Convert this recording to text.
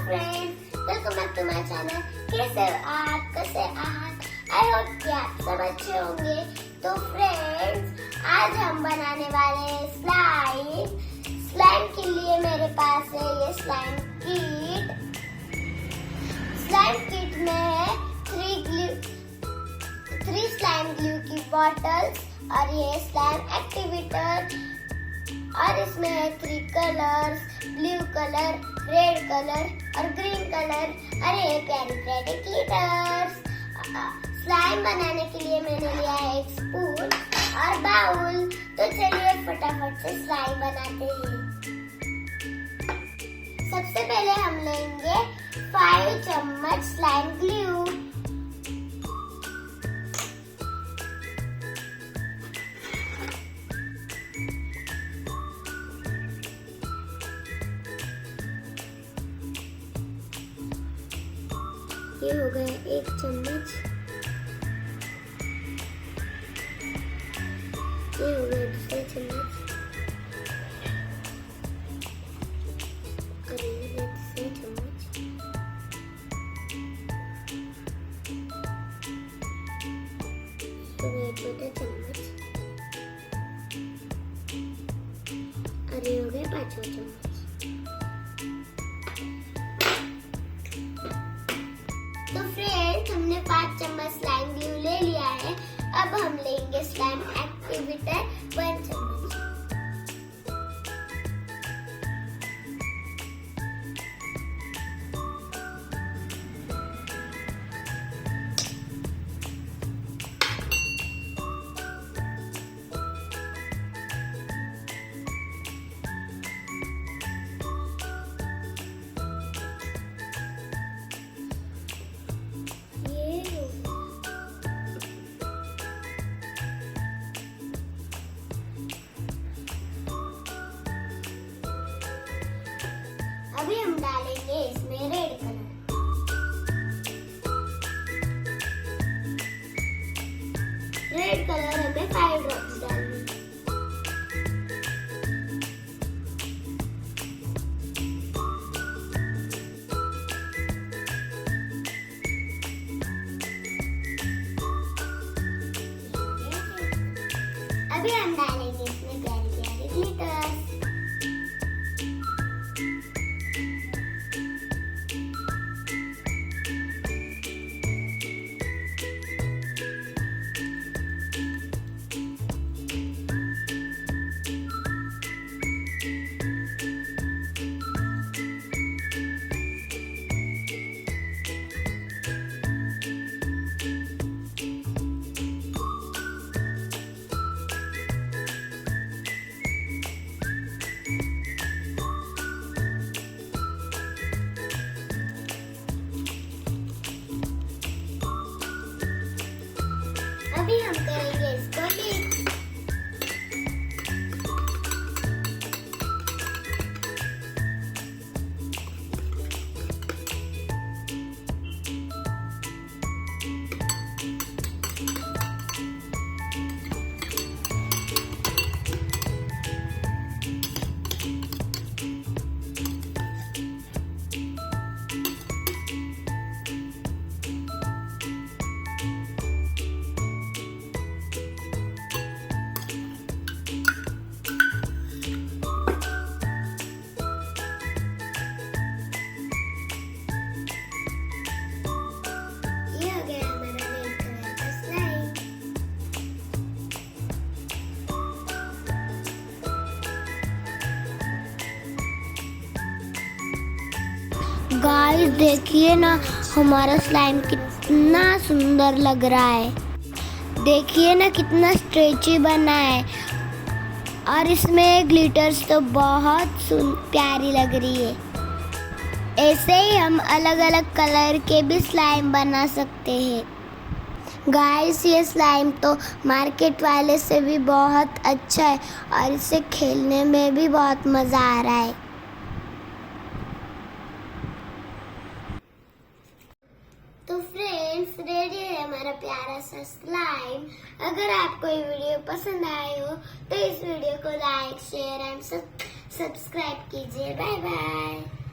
Friends, welcome back to my channel. कैसे आहात? I hope कि आप सब अच्छे होंगे। तो फ्रेंड्स, आज हम बनाने वाले हैं स्लाइम के लिए मेरे पास है ये स्लाइम किट में है 3 स्लाइम ग्लू की बॉटल्स और ये स्लाइम एक्टिवेटर और इसमें है 3 colours, blue colour, red colour और ग्रीन कलर। अरे प्यारे प्यारे ग्लिटर्स। स्लाइम बनाने के लिए मैंने लिया है एक स्पून और बाउल। तो चलिए फटाफट से स्लाइम बनाते हैं। सबसे पहले हम लेंगे 5 चम्मच स्लाइम ग्लू। ये हो गया 1 चम्मच, ये हो गया 2 चम्मच और ये हो गया 3 चम्मच। हो गया 4 चम्मच और ये हो गया 5 चम्मच। तो फ्रेंड्स, हमने 5 चम्मच स्लाइम ग्लू ले लिया है। अब हम लेंगे स्लाइम एक्टिवेटर 1 चम्मच। अभी हम डालेंगे इसमें रेड कलर। रेड कलर हमें 5 ड्रॉप्स डालने। अभी हम डालेंगे इसमें प्यारे प्यारे ग्लिटर्स। अभी हम करेंगे इसको मिक्स। गाइस देखिए ना, हमारा स्लाइम कितना सुंदर लग रहा है। देखिए ना कितना स्ट्रेची बना है और इसमें ग्लिटर्स तो बहुत प्यारी लग रही है। ऐसे ही हम अलग अलग कलर के भी स्लाइम बना सकते हैं। गाइस, ये स्लाइम तो मार्केट वाले से भी बहुत अच्छा है और इसे खेलने में भी बहुत मज़ा आ रहा है। तो फ्रेंड्स, रेडी है हमारा प्यारा सा स्लाइम। अगर आपको ये वीडियो पसंद आए हो तो इस वीडियो को लाइक, शेयर एंड सब्सक्राइब कीजिए। Bye bye.